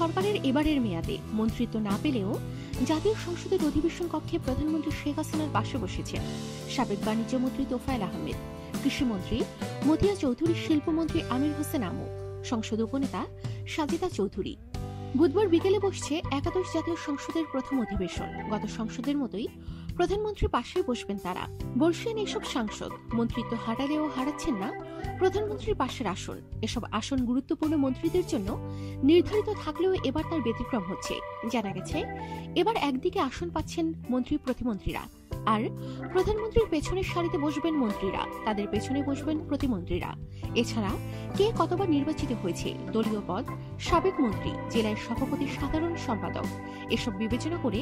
সরকারের এবারের মেয়াদে মন্ত্রিত্ব না পেলেও জাতীয় সংসদের অধিবেশন কক্ষে প্রধানমন্ত্রী শেখ হাসিনার পাশে বসেছেন সাবেক বাণিজ্য মন্ত্রী তোফায়েল আহমেদ, কৃষিমন্ত্রী মতিয়া চৌধুরী, শিল্পমন্ত্রী আমির হোসেন আমু, সংসদ উপনেতা সাজিদা চৌধুরী। বুধবার বিকেলে বসছে একাদশ জাতীয় সংসদের প্রথম অধিবেশন। গত সংসদের মতোই প্রধানমন্ত্রীর পাশে বসবেন তারা। বলছেন এসব সাংসদ মন্ত্রিত্ব হারালেও হারাচ্ছেন না প্রধানমন্ত্রীর পাশের আসন। এসব আসন গুরুত্বপূর্ণ মন্ত্রীদের জন্য নির্ধারিত থাকলেও এবার তার ব্যতিক্রম হচ্ছে। জানা গেছে এবার একদিকে আসন পাচ্ছেন মন্ত্রী প্রতিমন্ত্রীরা, আর প্রধানমন্ত্রীর পেছনের সারিতে বসবেন মন্ত্রীরা, তাদের পেছনে বসবেন প্রতিমন্ত্রীরা। এছাড়া কে কতবার নির্বাচিত হয়েছে, দলীয় পদ, সাবেক মন্ত্রী, জেলার সভাপতি, সাধারণ সম্পাদক, এসব বিবেচনা করে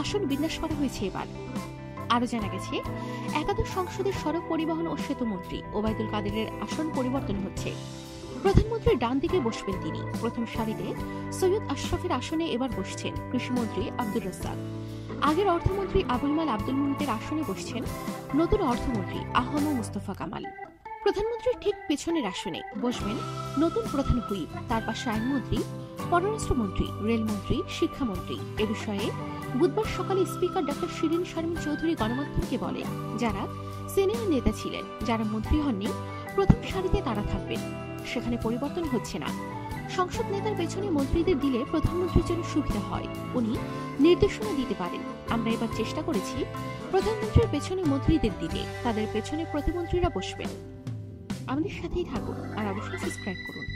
আসন বিন্যাস করা হয়েছে এবার। আরো জানা গেছে একাদশ সংসদের সড়ক পরিবহন ও সেতু মন্ত্রী ওবায়দুল কাদেরের আসন পরিবর্তন হচ্ছে। প্রধানমন্ত্রীর ডান দিকে বসবেন তিনি। প্রথম সারিতে সৈয়দ আশরাফের আসনে এবার বসছেন কৃষিমন্ত্রী আব্দুর রাজ্জাক। আগের অর্থমন্ত্রী আবুল মাল আব্দুল মুহিতের আসনে বসছেন নতুন অর্থমন্ত্রী আহম মুস্তফা কামাল। প্রধানমন্ত্রীর ঠিক পেছনের আসনে বসবেন নতুন প্রধান হুইপ, তার পাশে আইনমন্ত্রী, পররাষ্ট্রমন্ত্রী, রেলমন্ত্রী, শিক্ষামন্ত্রী। এ বিষয়ে বুধবার সকালে স্পিকার ডক্টর শিরিন শারমিন চৌধুরী গণমাধ্যমকে বলেন, যারা সিনিয়র নেতা ছিলেন, যারা মন্ত্রী হননি, প্রথম সারিতে তারা থাকবেন, সেখানে পরিবর্তন হচ্ছে না। সংসদ নেতার পেছনে মন্ত্রীদের দিলে প্রধানমন্ত্রীর জন্য সুবিধা হয়, উনি নির্দেশনা দিতে পারেন। আমরা এবার চেষ্টা করেছি প্রধানমন্ত্রীর পেছনে মন্ত্রীদের দিতে, তাদের পেছনে প্রতিমন্ত্রীরা বসবেন। আমাদের সাথেই থাকুন আর অবশ্যই সাবস্ক্রাইব করুন।